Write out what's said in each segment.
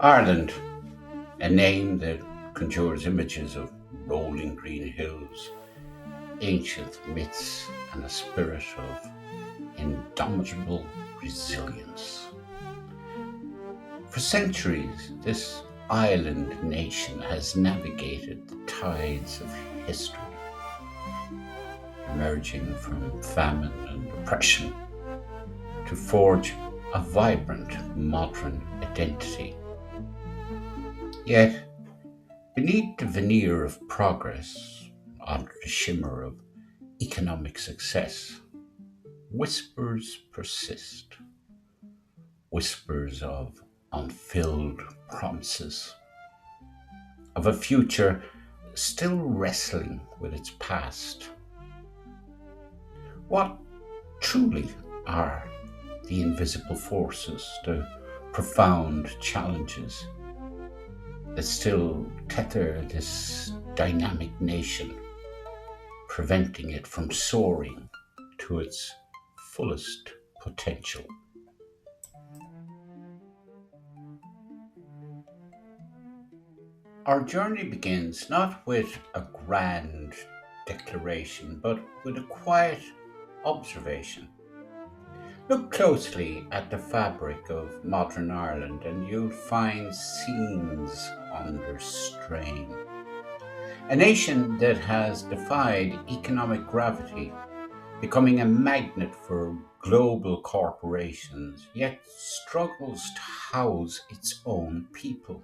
Ireland, a name that conjures images of rolling green hills, ancient myths, and a spirit of indomitable resilience. For centuries, this island nation has navigated the tides of history, emerging from famine and oppression to forge a vibrant modern identity. Yet, beneath the veneer of progress, under the shimmer of economic success, whispers persist, whispers of unfilled promises, of a future still wrestling with its past. What truly are the invisible forces, the profound challenges that still tether this dynamic nation, preventing it from soaring to its fullest potential? Our journey begins not with a grand declaration, but with a quiet observation. Look closely at the fabric of modern Ireland and you'll find seams under strain. A nation that has defied economic gravity, becoming a magnet for global corporations, yet struggles to house its own people.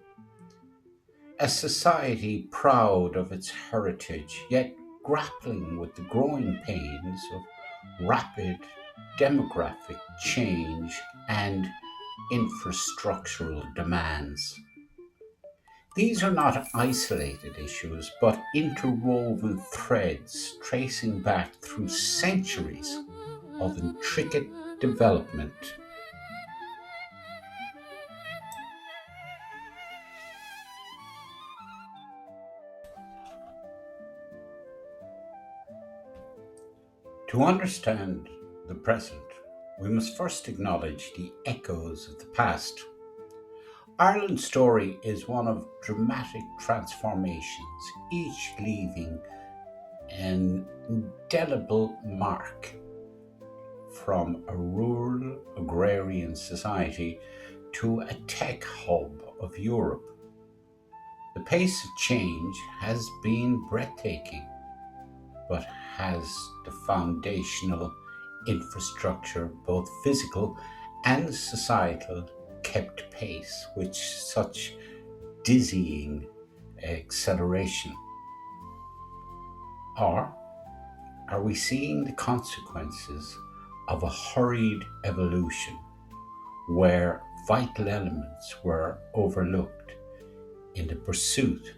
A society proud of its heritage, yet grappling with the growing pains of rapid demographic change and infrastructural demands. These are not isolated issues, but interwoven threads tracing back through centuries of intricate development. To understand the present, we must first acknowledge the echoes of the past. Ireland's story is one of dramatic transformations, each leaving an indelible mark, from a rural agrarian society to a tech hub of Europe. The pace of change has been breathtaking, but has the foundational infrastructure, both physical and societal, kept pace with such dizzying acceleration? Or are we seeing the consequences of a hurried evolution where vital elements were overlooked in the pursuit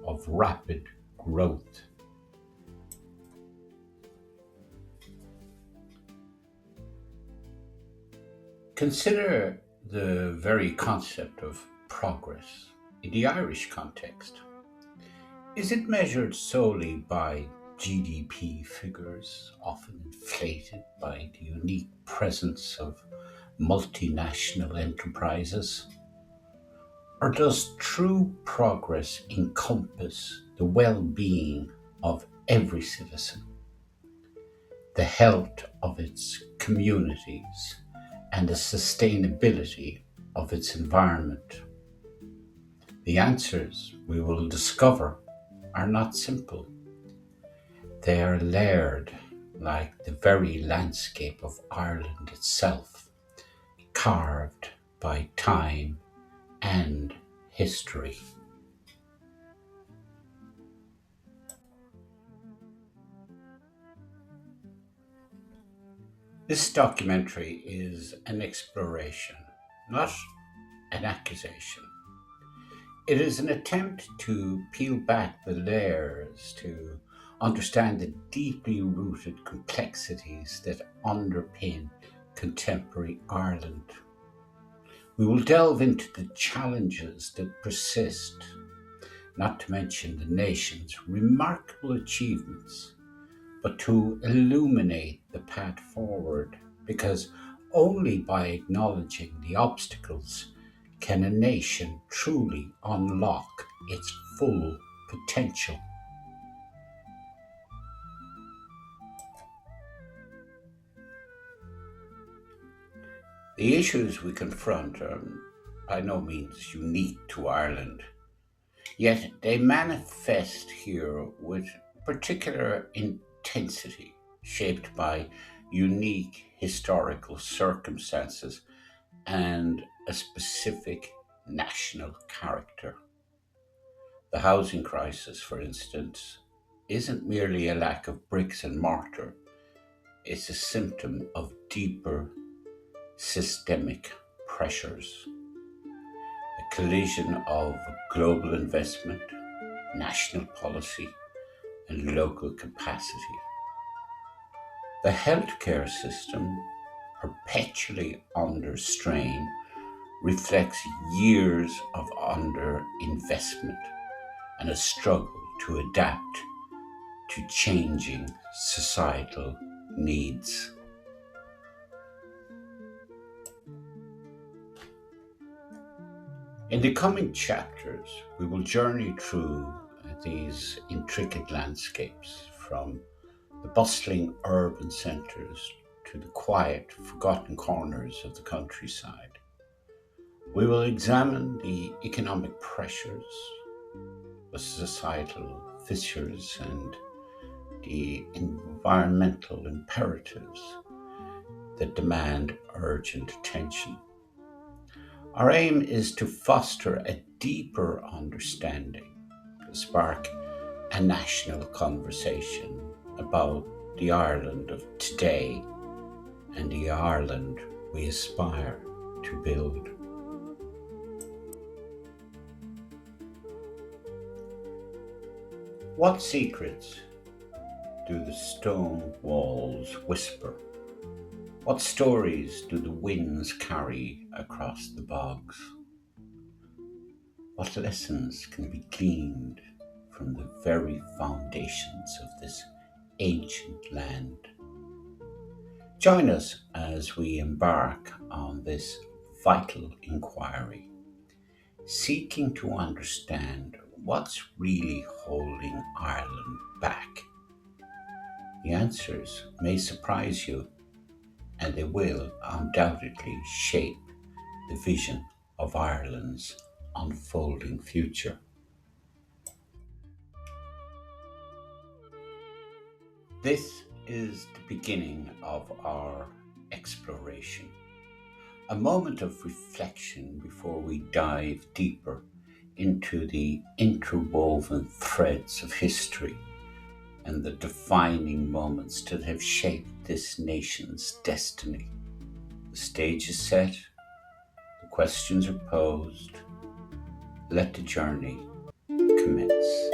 of rapid growth? Consider the very concept of progress in the Irish context. Is it measured solely by GDP figures, often inflated by the unique presence of multinational enterprises? Or does true progress encompass the well being of every citizen, the health of its communities, and the sustainability of its environment? The answers we will discover are not simple. They are layered, like the very landscape of Ireland itself, carved by time and history. This documentary is an exploration, not an accusation. It is an attempt to peel back the layers to understand the deeply rooted complexities that underpin contemporary Ireland. We will delve into the challenges that persist, not to mention the nation's remarkable achievements, but to illuminate the path forward, because only by acknowledging the obstacles Can a nation truly unlock its full potential? The issues we confront are by no means unique to Ireland, yet they manifest here with particular intensity, shaped by unique historical circumstances and a specific national character. The housing crisis, for instance, isn't merely a lack of bricks and mortar, it's a symptom of deeper systemic pressures, a collision of global investment, national policy, and local capacity. The healthcare system, perpetually under strain, reflects years of underinvestment and a struggle to adapt to changing societal needs. In the coming chapters, we will journey through these intricate landscapes from the bustling urban centres to the quiet, forgotten corners of the countryside. We will examine the economic pressures, the societal fissures, and the environmental imperatives that demand urgent attention. Our aim is to foster a deeper understanding, to spark a national conversation about the Ireland of today and the Ireland we aspire to build. What secrets do the stone walls whisper? What stories do the winds carry across the bogs? What lessons can be gleaned from the very foundations of this ancient land? Join us as we embark on this vital inquiry, seeking to understand what's really holding Ireland back. The answers may surprise you, and they will undoubtedly shape the vision of Ireland's unfolding future. This is the beginning of our exploration, a moment of reflection before we dive deeper into the interwoven threads of history and the defining moments that have shaped this nation's destiny. The stage is set, the questions are posed, let the journey commence.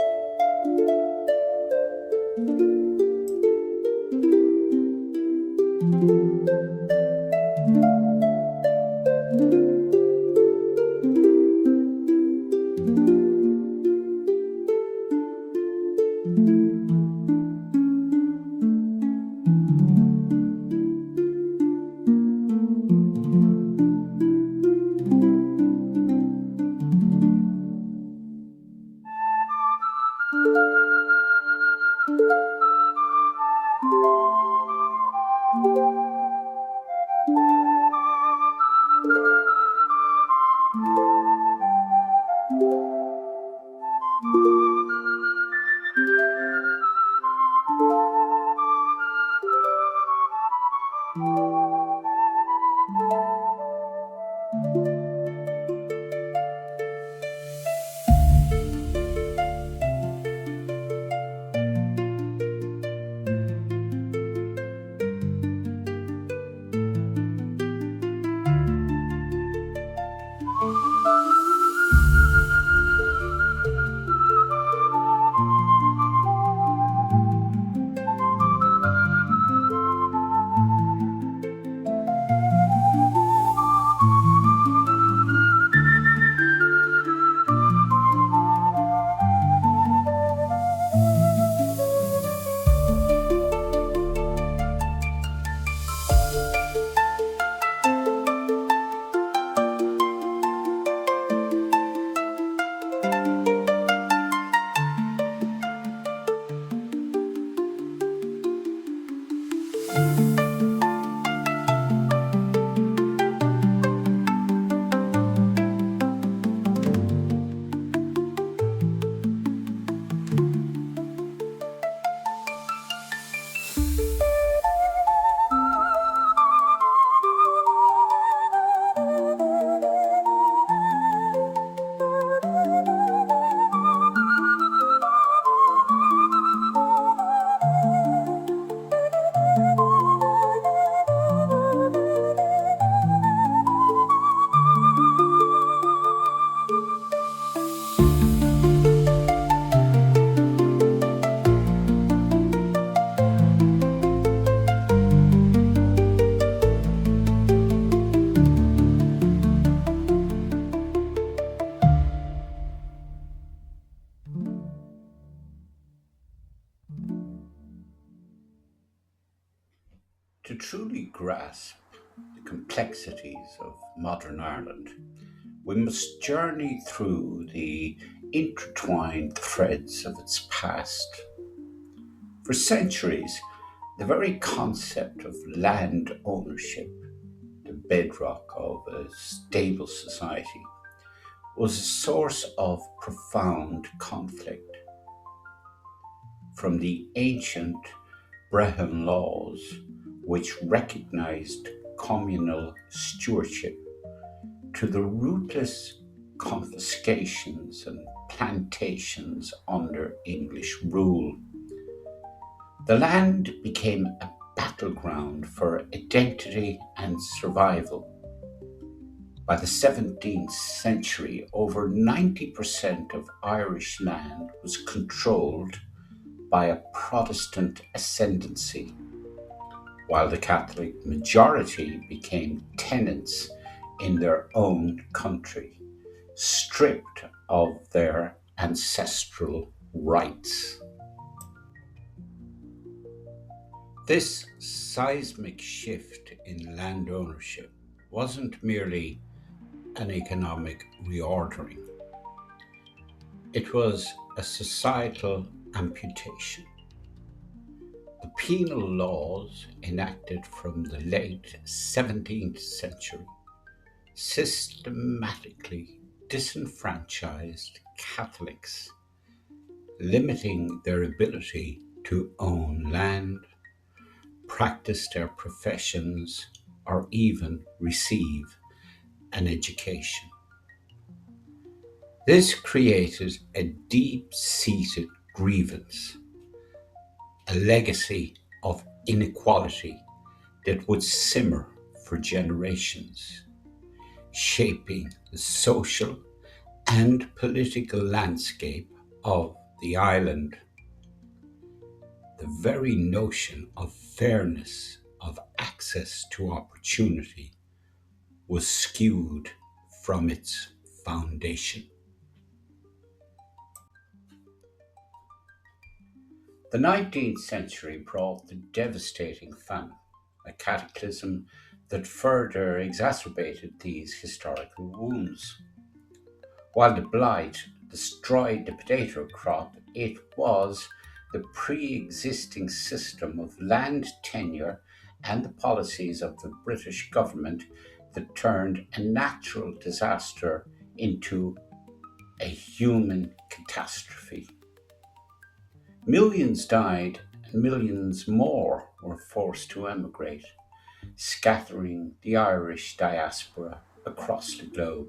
To truly grasp the complexities of modern Ireland, we must journey through the intertwined threads of its past. For centuries, the very concept of land ownership, the bedrock of a stable society, was a source of profound conflict. From the ancient Brehon laws, which recognized communal stewardship, to the ruthless confiscations and plantations under English rule, the land became a battleground for identity and survival. By the 17th century, over 90% of Irish land was controlled by a Protestant ascendancy, while the Catholic majority became tenants in their own country, stripped of their ancestral rights. This seismic shift in land ownership wasn't merely an economic reordering, it was a societal amputation. The penal laws enacted from the late 17th century systematically disenfranchised Catholics, limiting their ability to own land, practice their professions, or even receive an education. This created a deep-seated grievance, a legacy of inequality that would simmer for generations, shaping the social and political landscape of the island. The very notion of fairness, of access to opportunity, was skewed from its foundation. The 19th century brought the devastating famine, a cataclysm that further exacerbated these historical wounds. While the blight destroyed the potato crop, it was the pre existing system of land tenure and the policies of the British government that turned a natural disaster into a human catastrophe. Millions died and millions more were forced to emigrate, scattering the Irish diaspora across the globe.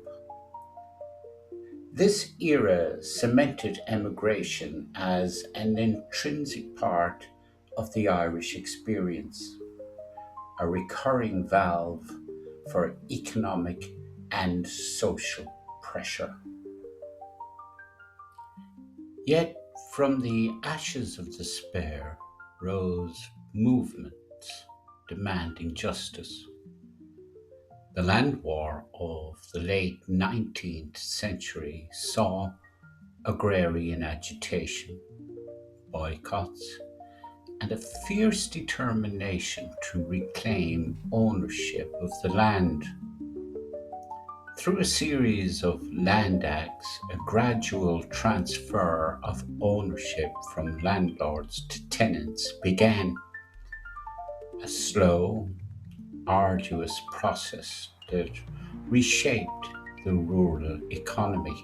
This era cemented emigration as an intrinsic part of the Irish experience, a recurring valve for economic and social pressure. Yet, from the ashes of despair rose movements demanding justice. The land war of the late 19th century saw agrarian agitation, boycotts, and a fierce determination to reclaim ownership of the land. Through a series of land acts, a gradual transfer of ownership from landlords to tenants began, a slow, arduous process that reshaped the rural economy.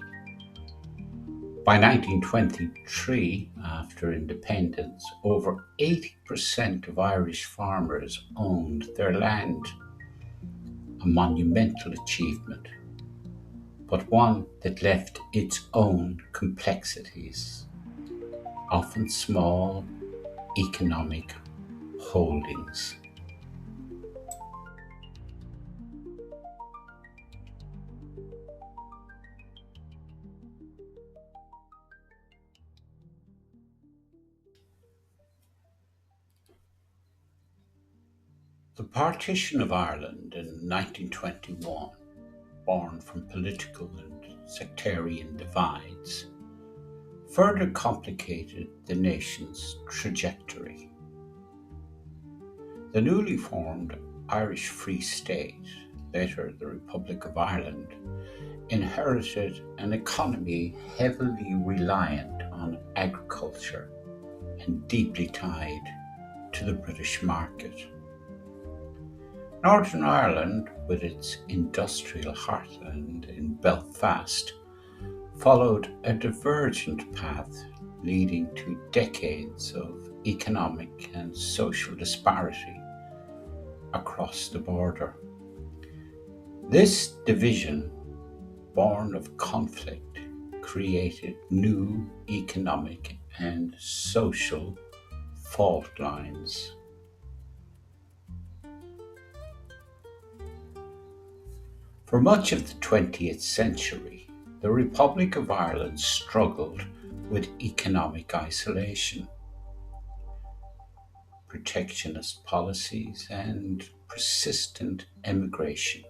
By 1923, after independence, over 80% of Irish farmers owned their land, a monumental achievement, but one that left its own complexities, often small economic holdings. The partition of Ireland in 1921, born from political and sectarian divides, further complicated the nation's trajectory. The newly formed Irish Free State, later the Republic of Ireland, inherited an economy heavily reliant on agriculture and deeply tied to the British market. Northern Ireland, with its industrial heartland in Belfast, followed a divergent path leading to decades of economic and social disparity across the border. This division, born of conflict, created new economic and social fault lines. For much of the 20th century, the Republic of Ireland struggled with economic isolation, protectionist policies, and persistent emigration.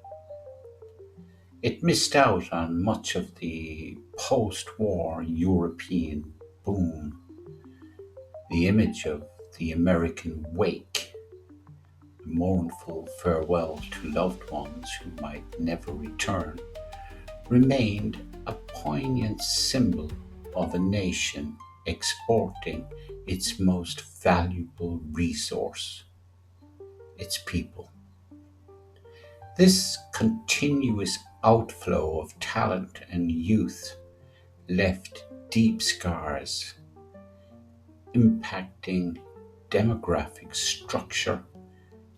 It missed out on much of the post-war European boom, the image of the American wake, the mournful farewell to loved ones who might never return, remained a poignant symbol of a nation exporting its most valuable resource, its people. This continuous outflow of talent and youth left deep scars, impacting demographic structure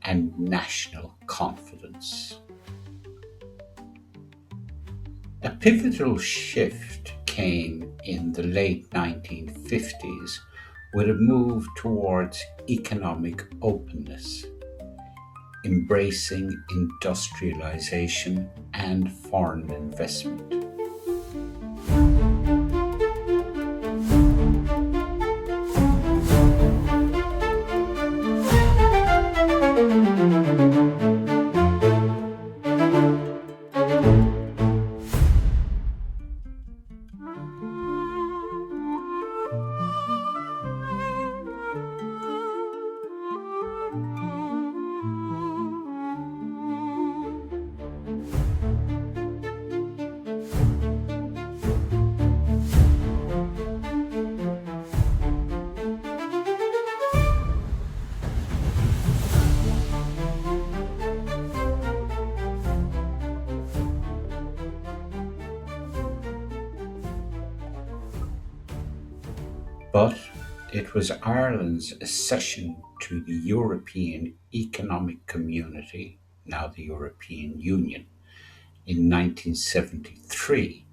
and national confidence. A pivotal shift came in the late 1950s with a move towards economic openness, embracing industrialization and foreign investment. But it was Ireland's accession to the European Economic Community, now the European Union, in 1973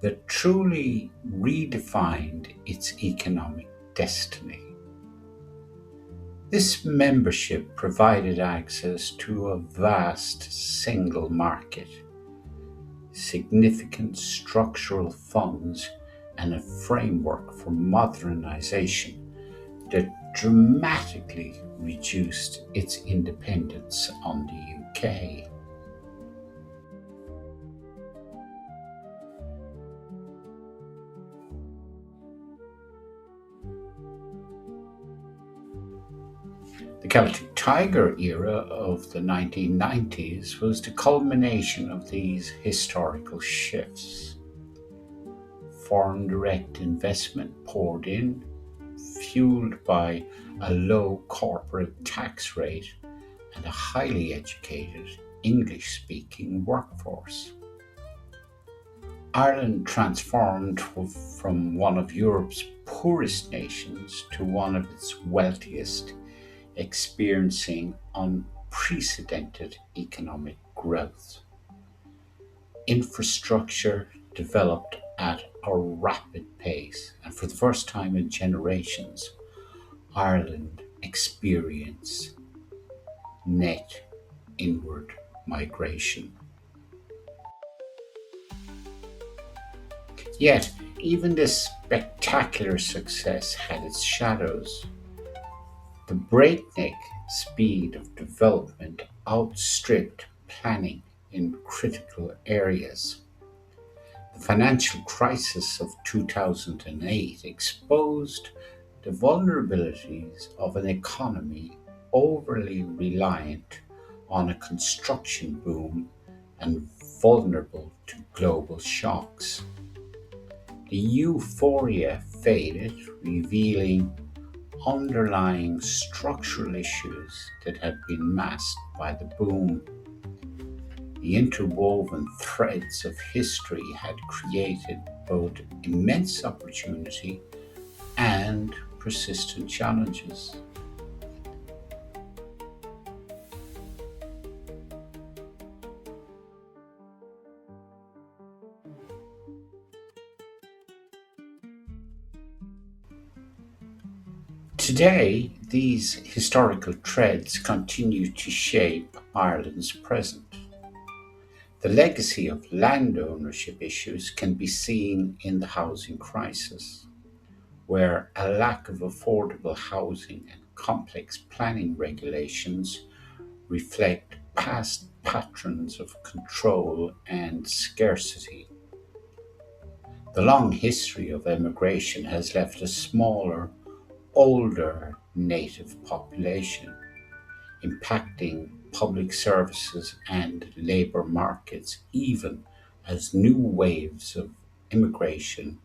that truly redefined its economic destiny. This membership provided access to a vast single market, significant structural funds, and a framework for modernization that dramatically reduced its independence on the UK. The Celtic Tiger era of the 1990s was the culmination of these historical shifts. Foreign direct investment poured in, fueled by a low corporate tax rate and a highly educated English speaking workforce. Ireland transformed from one of Europe's poorest nations to one of its wealthiest, experiencing unprecedented economic growth. Infrastructure developed at a rapid pace, and for the first time in generations, Ireland experienced net inward migration. Yet, even this spectacular success had its shadows. The breakneck speed of development outstripped planning in critical areas. The financial crisis of 2008 exposed the vulnerabilities of an economy overly reliant on a construction boom and vulnerable to global shocks. The euphoria faded, revealing underlying structural issues that had been masked by the boom. The interwoven threads of history had created both immense opportunity and persistent challenges. Today, these historical threads continue to shape Ireland's present. The legacy of land ownership issues can be seen in the housing crisis, where a lack of affordable housing and complex planning regulations reflect past patterns of control and scarcity. The long history of emigration has left a smaller, older native population, impacting public services and labour markets even as new waves of immigration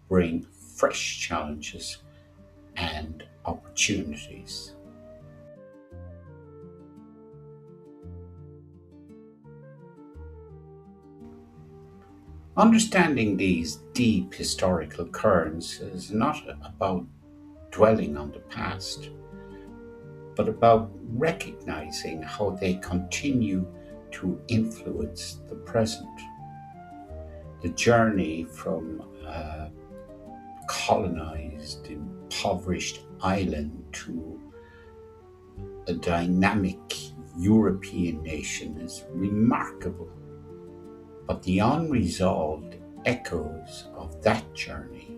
bring fresh challenges and opportunities. Understanding these deep historical currents is not about dwelling on the past, but about recognizing how they continue to influence the present. The journey from a colonized, impoverished island to a dynamic European nation is remarkable, but the unresolved echoes of that journey,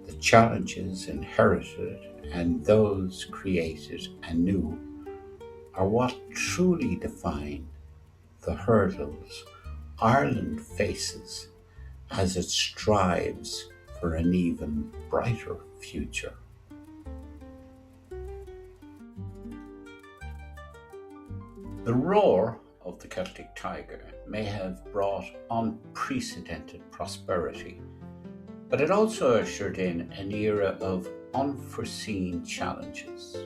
the challenges inherited and those created anew, are what truly define the hurdles Ireland faces as it strives for an even brighter future. The roar of the Celtic Tiger may have brought unprecedented prosperity, but it also ushered in an era of unforeseen challenges.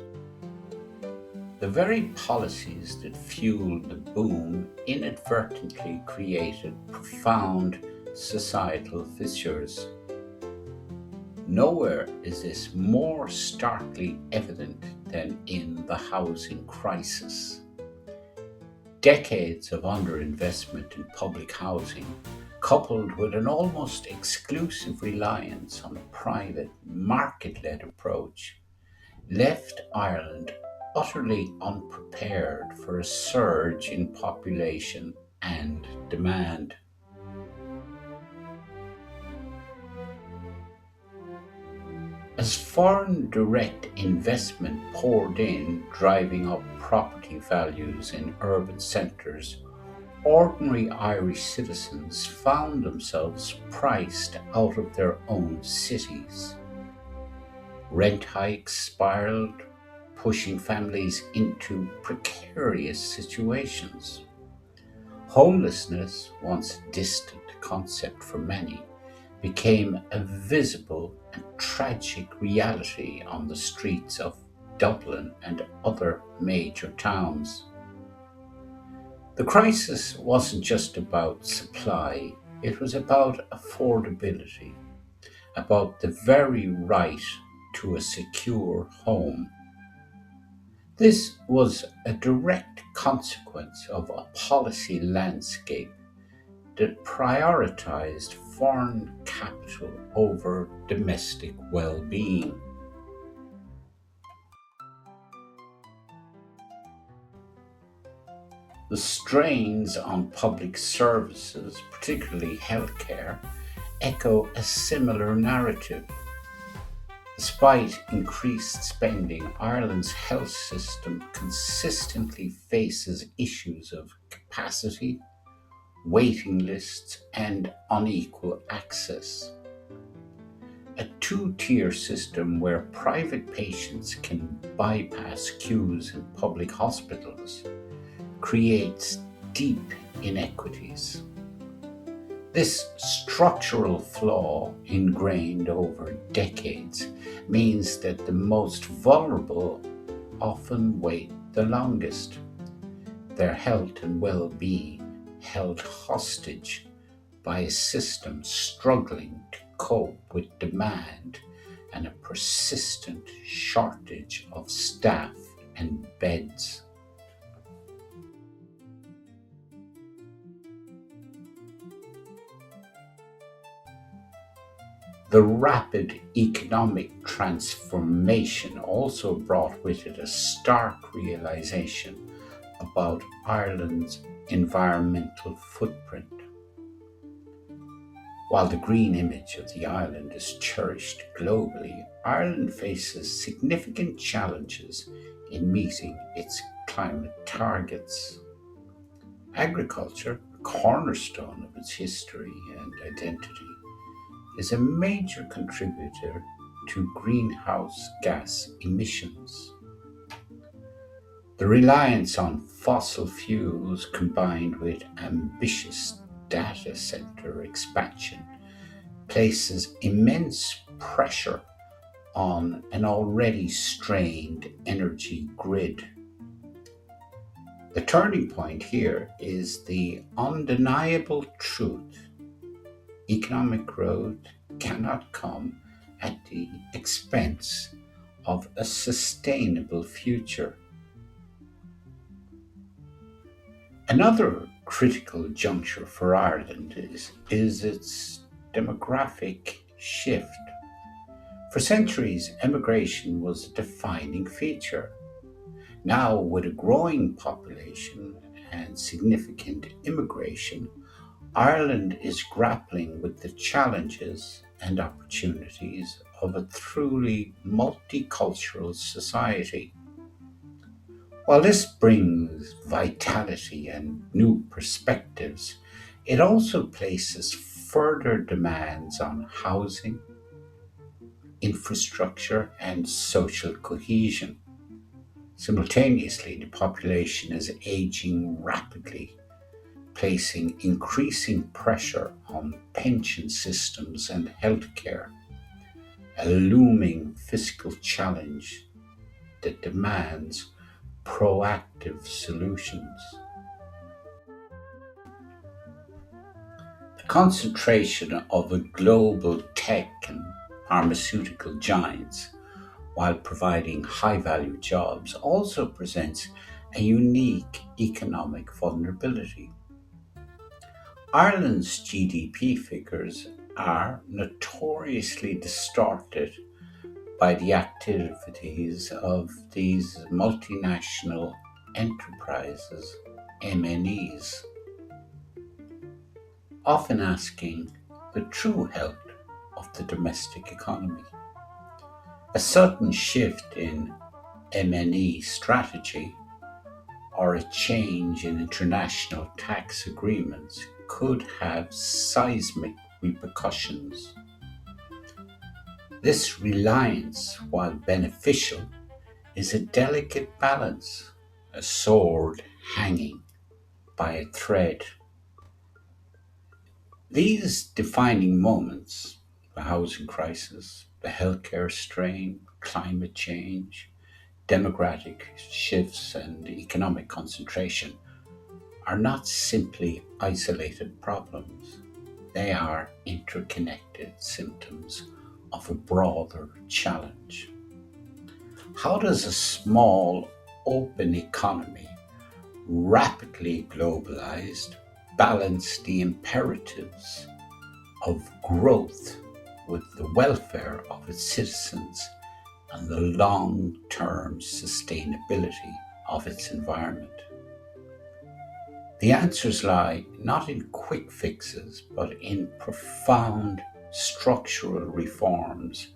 The very policies that fueled the boom inadvertently created profound societal fissures. Nowhere is this more starkly evident than in the housing crisis. Decades of underinvestment in public housing, coupled with an almost exclusive reliance on a private, market-led approach, left Ireland utterly unprepared for a surge in population and demand. As foreign direct investment poured in, driving up property values in urban centres, ordinary Irish citizens found themselves priced out of their own cities. Rent hikes spiraled, pushing families into precarious situations. Homelessness, once a distant concept for many, became a visible and tragic reality on the streets of Dublin and other major towns. The crisis wasn't just about supply, it was about affordability, about the very right to a secure home. This was a direct consequence of a policy landscape that prioritized foreign capital over domestic well being. The strains on public services, particularly healthcare, echo a similar narrative. Despite increased spending, Ireland's health system consistently faces issues of capacity, waiting lists, and unequal access. A two-tier system where private patients can bypass queues in public hospitals creates deep inequities. This structural flaw, ingrained over decades, means that the most vulnerable often wait the longest, their health and well being held hostage by a system struggling to cope with demand and a persistent shortage of staff and beds. The rapid economic transformation also brought with it a stark realization about Ireland's environmental footprint. While the green image of the island is cherished globally, Ireland faces significant challenges in meeting its climate targets. Agriculture, a cornerstone of its history and identity, is a major contributor to greenhouse gas emissions. The reliance on fossil fuels combined with ambitious data center expansion places immense pressure on an already strained energy grid. The turning point here is the undeniable truth: economic growth cannot come at the expense of a sustainable future. Another critical juncture for Ireland is its demographic shift. For centuries, emigration was a defining feature. Now, with a growing population and significant immigration, Ireland is grappling with the challenges and opportunities of a truly multicultural society. While this brings vitality and new perspectives, it also places further demands on housing, infrastructure, and social cohesion. Simultaneously, the population is aging rapidly, placing increasing pressure on pension systems and healthcare, a looming fiscal challenge that demands proactive solutions. The concentration of a global tech and pharmaceutical giants, while providing high value jobs, also presents a unique economic vulnerability. Ireland's GDP figures are notoriously distorted by the activities of these multinational enterprises, MNEs, often asking the true health of the domestic economy. A sudden shift in MNE strategy or a change in international tax agreements could have seismic repercussions. This reliance, while beneficial, is a delicate balance, a sword hanging by a thread. These defining moments, the housing crisis, the healthcare strain, climate change, Demographic shifts and economic concentration are not simply isolated problems, they are interconnected symptoms of a broader challenge. How does a small, open economy, rapidly globalized, balance the imperatives of growth with the welfare of its citizens and the long term sustainability of its environment? The answers lie not in quick fixes, but in profound structural reforms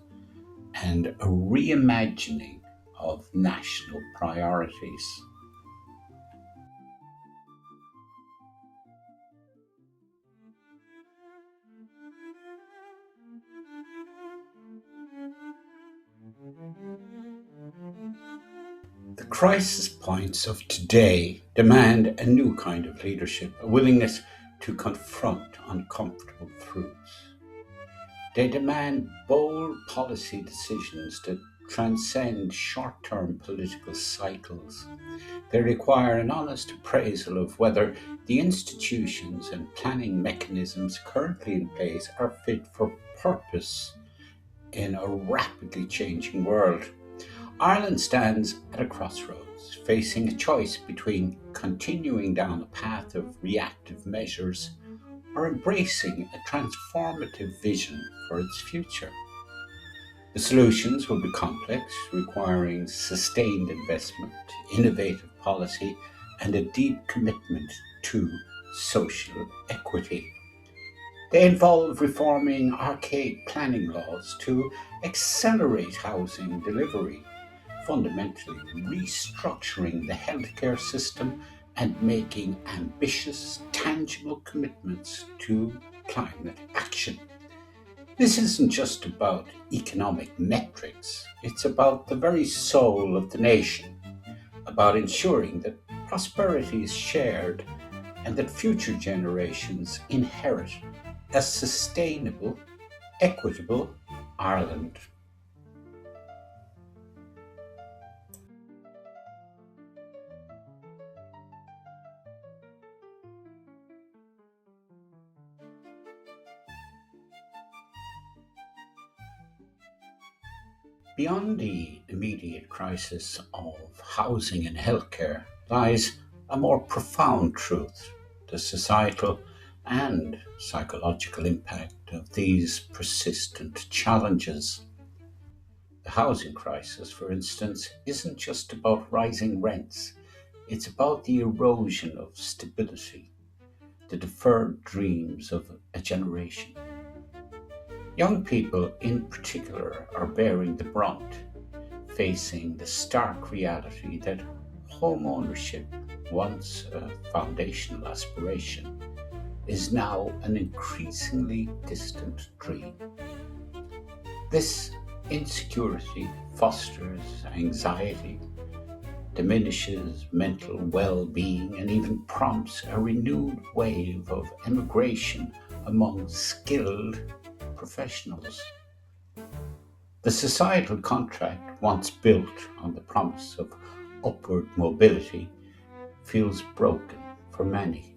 and a reimagining of national priorities. The crisis points of today demand a new kind of leadership, a willingness to confront uncomfortable truths. They demand bold policy decisions that transcend short term political cycles. They require an honest appraisal of whether the institutions and planning mechanisms currently in place are fit for purpose in a rapidly changing world. Ireland stands at a crossroads, facing a choice between continuing down a path of reactive measures or embracing a transformative vision for its future. The solutions will be complex, requiring sustained investment, innovative policy, and a deep commitment to social equity. They involve reforming archaic planning laws to accelerate housing delivery, fundamentally restructuring the healthcare system, and making ambitious, tangible commitments to climate action. This isn't just about economic metrics, it's about the very soul of the nation, about ensuring that prosperity is shared and that future generations inherit a sustainable, equitable Ireland. Beyond the immediate crisis of housing and healthcare lies a more profound truth: the societal and psychological impact of these persistent challenges. The housing crisis, for instance, isn't just about rising rents, it's about the erosion of stability, the deferred dreams of a generation. Young people, in particular, are bearing the brunt, facing the stark reality that home ownership, once a foundational aspiration, is now an increasingly distant dream. This insecurity fosters anxiety, diminishes mental well being, and even prompts a renewed wave of emigration among skilled professionals. The societal contract, once built on the promise of upward mobility, feels broken for many.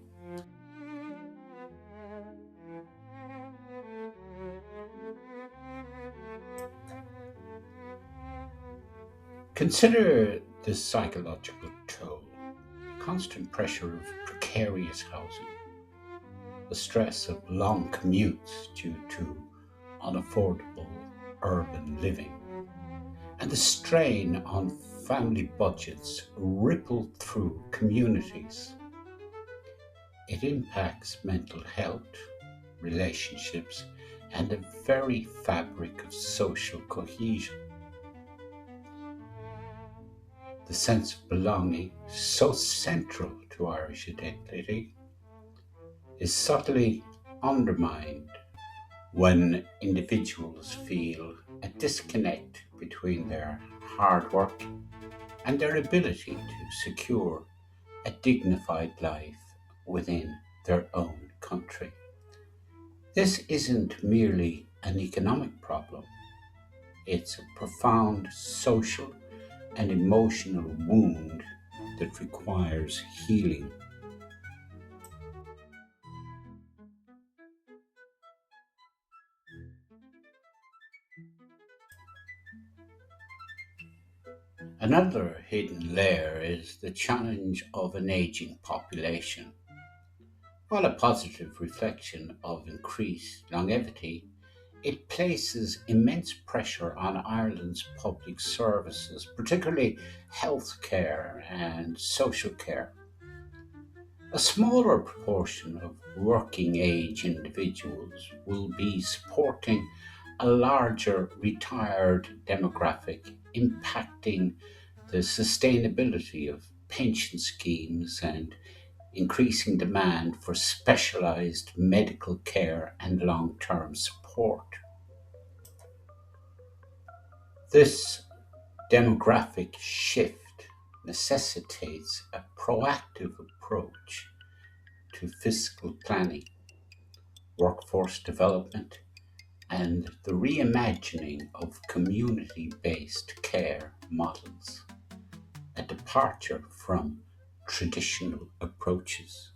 Consider the psychological toll: the constant pressure of precarious housing, the stress of long commutes due to unaffordable urban living, and the strain on family budgets ripple through communities. It impacts mental health, relationships, and the very fabric of social cohesion. The sense of belonging, so central to Irish identity, is subtly undermined when individuals feel a disconnect between their hard work and their ability to secure a dignified life within their own country. This isn't merely an economic problem, it's a profound social an emotional wound that requires healing. Another hidden layer is the challenge of an aging population. While a positive reflection of increased longevity, it places immense pressure on Ireland's public services, particularly healthcare and social care. A smaller proportion of working age individuals will be supporting a larger retired demographic, impacting the sustainability of pension schemes and increasing demand for specialised medical care and long term support. This demographic shift necessitates a proactive approach to fiscal planning, workforce development, and the reimagining of community based care models, a departure from traditional approaches.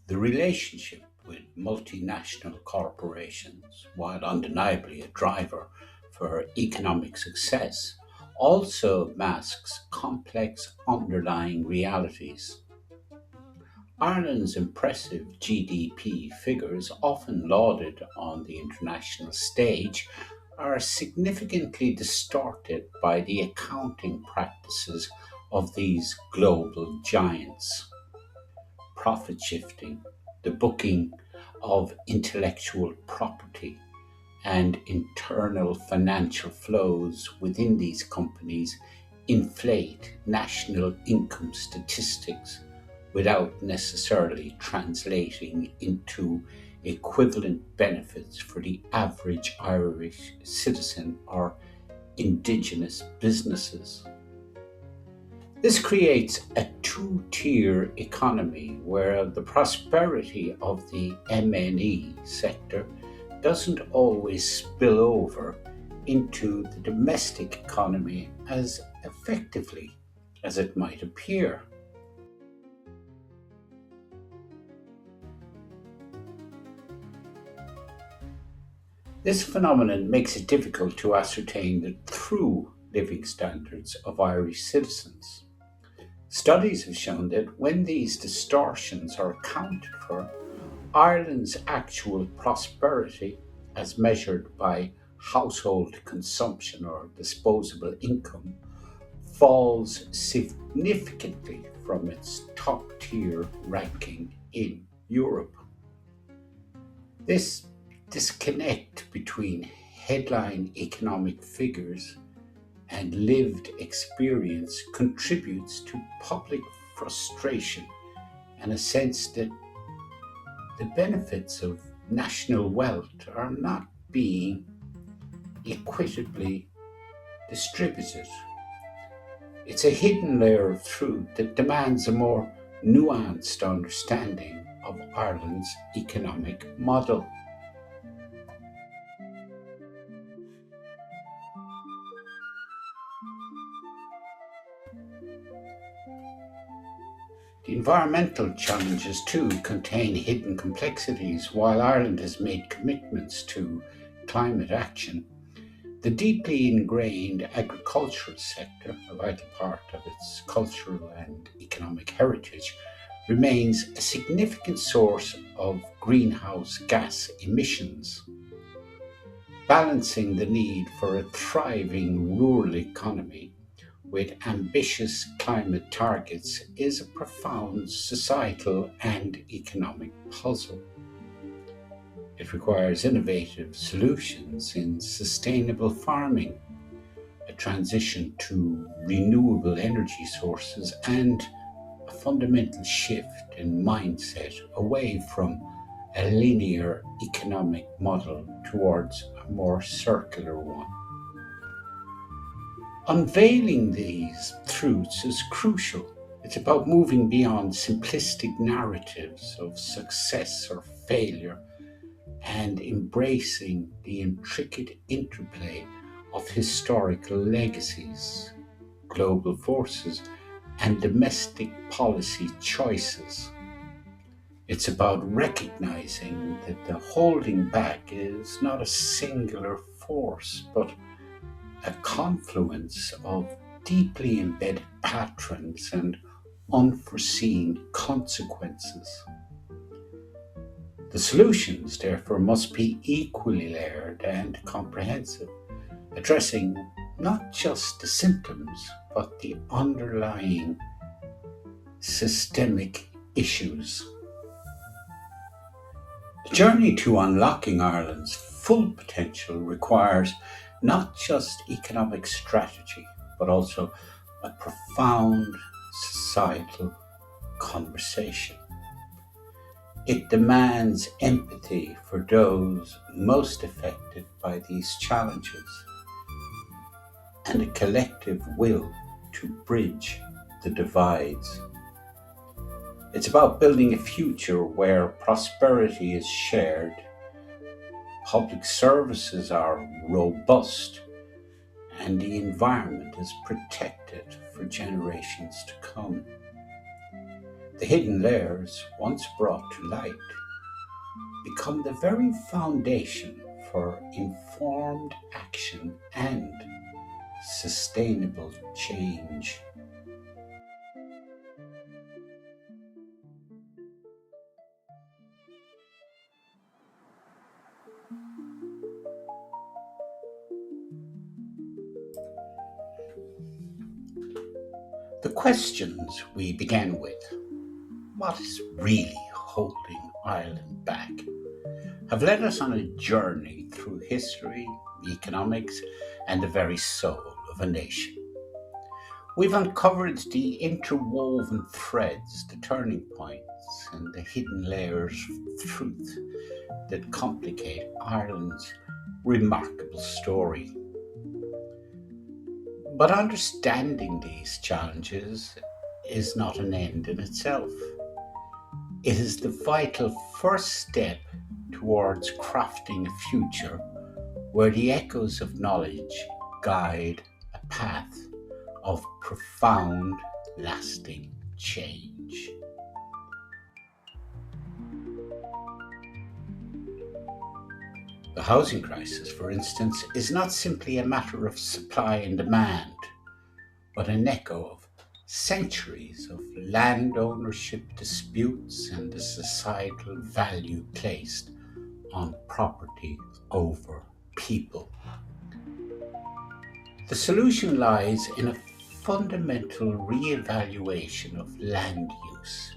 The relationship with multinational corporations, while undeniably a driver for economic success, also masks complex underlying realities. Ireland's impressive GDP figures, often lauded on the international stage, are significantly distorted by the accounting practices of these global giants. Profit shifting, the booking of intellectual property, and internal financial flows within these companies inflate national income statistics without necessarily translating into equivalent benefits for the average Irish citizen or indigenous businesses. This creates a two-tier economy where the prosperity of the MNE sector doesn't always spill over into the domestic economy as effectively as it might appear. This phenomenon makes it difficult to ascertain the true living standards of Irish citizens. Studies have shown that when these distortions are accounted for, Ireland's actual prosperity, as measured by household consumption or disposable income, falls significantly from its top tier ranking in Europe. This disconnect between headline economic figures and lived experience contributes to public frustration and a sense that the benefits of national wealth are not being equitably distributed. It's a hidden layer of truth that demands a more nuanced understanding of Ireland's economic model. The environmental challenges too contain hidden complexities. While Ireland has made commitments to climate action, the deeply ingrained agricultural sector, a vital part of its cultural and economic heritage, remains a significant source of greenhouse gas emissions. Balancing the need for a thriving rural economy with ambitious climate targets is a profound societal and economic puzzle. It requires innovative solutions in sustainable farming, a transition to renewable energy sources, and a fundamental shift in mindset away from a linear economic model towards a more circular one. Unveiling these truths is crucial. It's about moving beyond simplistic narratives of success or failure and embracing the intricate interplay of historical legacies, global forces, and domestic policy choices. It's about recognizing that the holding back is not a singular force, but a confluence of deeply embedded patterns and unforeseen consequences. The solutions, therefore, must be equally layered and comprehensive, addressing not just the symptoms, but the underlying systemic issues. The journey to unlocking Ireland's full potential requires not just economic strategy, but also a profound societal conversation. It demands empathy for those most affected by these challenges and a collective will to bridge the divides. It's about building a future where prosperity is shared, public services are robust, and the environment is protected for generations to come. The hidden layers, once brought to light, become the very foundation for informed action and sustainable change. The questions we began with, what is really holding Ireland back, have led us on a journey through history, economics, and the very soul of a nation. We've uncovered the interwoven threads, the turning points, and the hidden layers of truth that complicate Ireland's remarkable story. But understanding these challenges is not an end in itself. It is the vital first step towards crafting a future where the echoes of knowledge guide a path of profound, lasting change. The housing crisis, for instance, is not simply a matter of supply and demand, but an echo of centuries of land ownership disputes and the societal value placed on property over people. The solution lies in a fundamental re-evaluation of land use,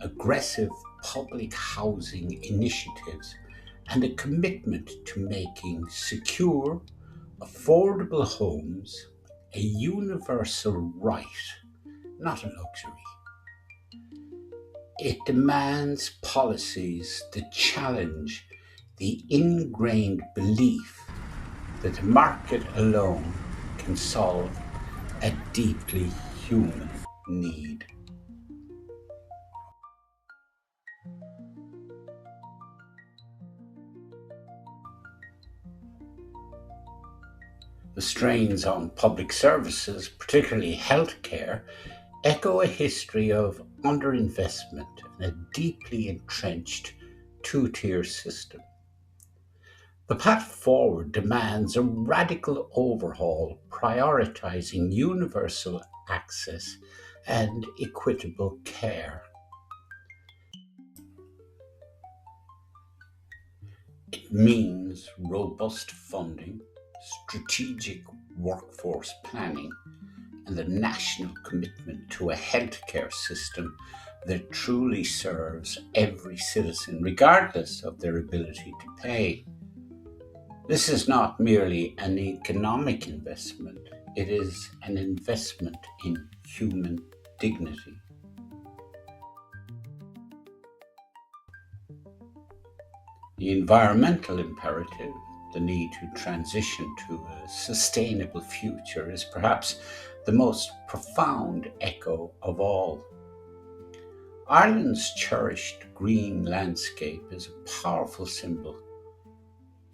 aggressive public housing initiatives, and a commitment to making secure, affordable homes a universal right, not a luxury. It demands policies that challenge the ingrained belief that the market alone can solve a deeply human need. The strains on public services, particularly healthcare, echo a history of underinvestment and a deeply entrenched two-tier system. The path forward demands a radical overhaul, prioritizing universal access and equitable care. It means robust funding, strategic workforce planning, and the national commitment to a healthcare system that truly serves every citizen, regardless of their ability to pay. This is not merely an economic investment, it is an investment in human dignity. The environmental imperative, the need to transition to a sustainable future, is perhaps the most profound echo of all. Ireland's cherished green landscape is a powerful symbol,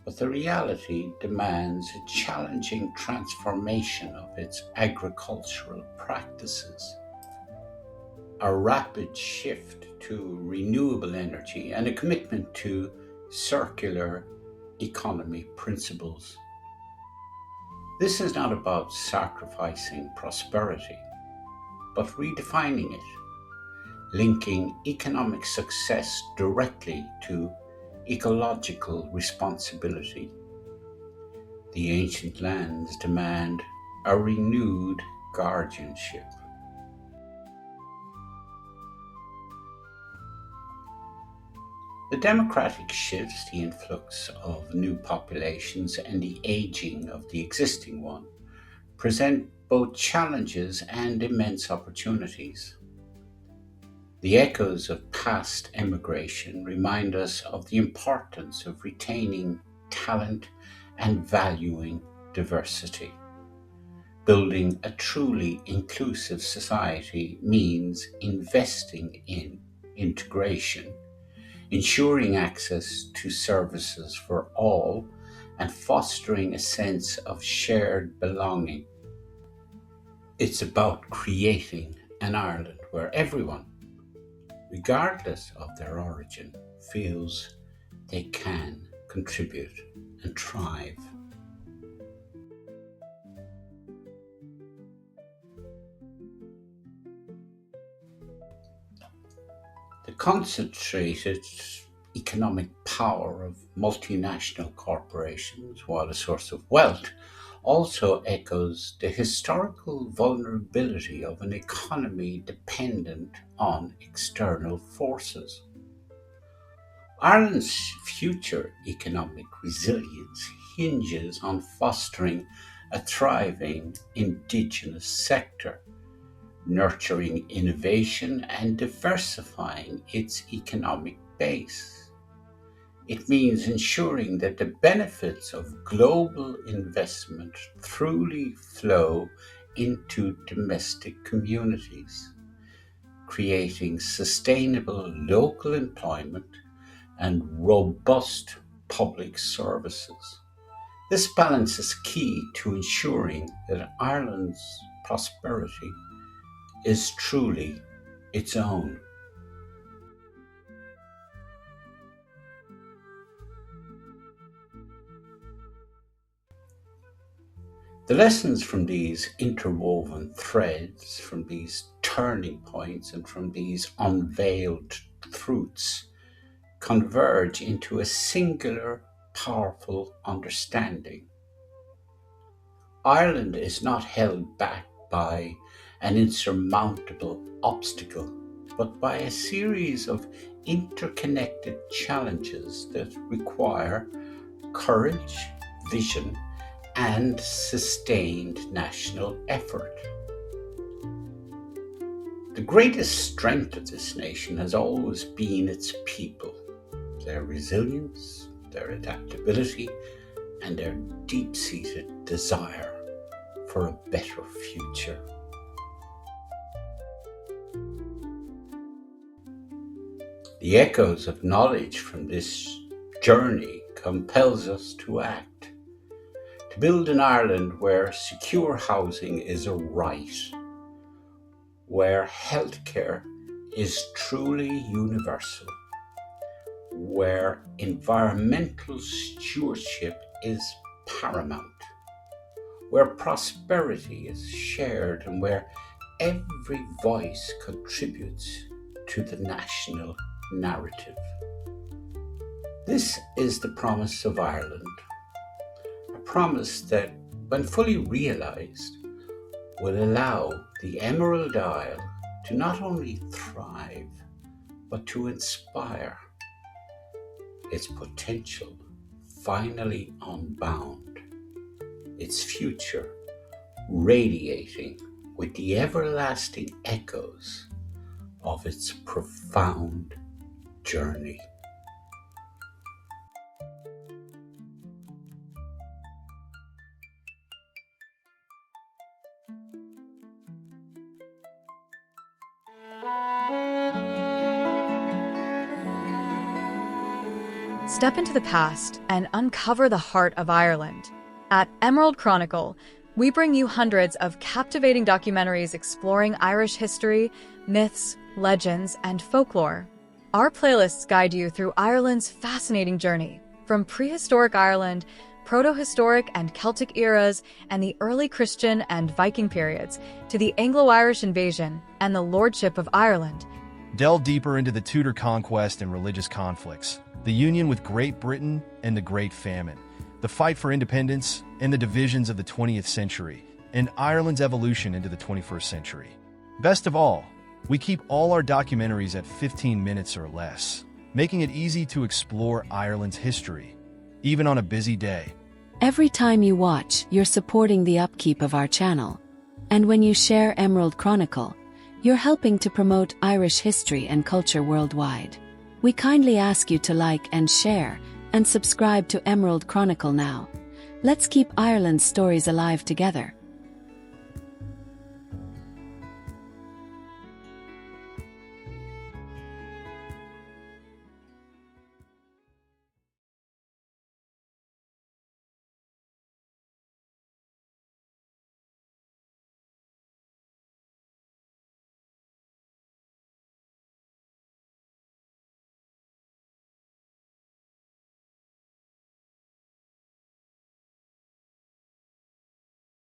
but the reality demands a challenging transformation of its agricultural practices, a rapid shift to renewable energy, and a commitment to circular economy principles. This is not about sacrificing prosperity, but redefining it, linking economic success directly to ecological responsibility. The ancient lands demand a renewed guardianship. The demographic shifts, the influx of new populations, and the aging of the existing one present both challenges and immense opportunities. The echoes of past emigration remind us of the importance of retaining talent and valuing diversity. Building a truly inclusive society means investing in integration, ensuring access to services for all, and fostering a sense of shared belonging. It's about creating an Ireland where everyone, regardless of their origin, feels they can contribute and thrive. The concentrated economic power of multinational corporations, while a source of wealth, also echoes the historical vulnerability of an economy dependent on external forces. Ireland's future economic resilience hinges on fostering a thriving indigenous sector, nurturing innovation and diversifying its economic base. It means ensuring that the benefits of global investment truly flow into domestic communities, creating sustainable local employment and robust public services. This balance is key to ensuring that Ireland's prosperity is truly its own. The lessons from these interwoven threads, from these turning points, and from these unveiled truths converge into a singular, powerful understanding. Ireland is not held back by an insurmountable obstacle, but by a series of interconnected challenges that require courage, vision, and sustained national effort. The greatest strength of this nation has always been its people, their resilience, their adaptability, and their deep seated desire for a better future. The echoes of knowledge from this journey compels us to act, to build an Ireland where secure housing is a right, where healthcare is truly universal, where environmental stewardship is paramount, where prosperity is shared, and where every voice contributes to the national narrative. This is the promise of Ireland, a promise that, when fully realised, will allow the Emerald Isle to not only thrive, but to inspire, its potential finally unbound, its future radiating with the everlasting echoes of its profound journey. Step into the past and uncover the heart of Ireland. At Emerald Chronicle, we bring you hundreds of captivating documentaries exploring Irish history, myths, legends, and folklore. Our playlists guide you through Ireland's fascinating journey, from prehistoric Ireland, proto-historic and Celtic eras, and the early Christian and Viking periods, to the Anglo-Irish invasion and the lordship of Ireland. Delve deeper into the Tudor conquest and religious conflicts, the union with Great Britain and the Great Famine, the fight for independence and the divisions of the 20th century, and Ireland's evolution into the 21st century. Best of all, we keep all our documentaries at 15 minutes or less, making it easy to explore Ireland's history, even on a busy day. Every time you watch, you're supporting the upkeep of our channel. And when you share Emerald Chronicle, you're helping to promote Irish history and culture worldwide. We kindly ask you to like and share, and subscribe to Emerald Chronicle now. Let's keep Ireland's stories alive together.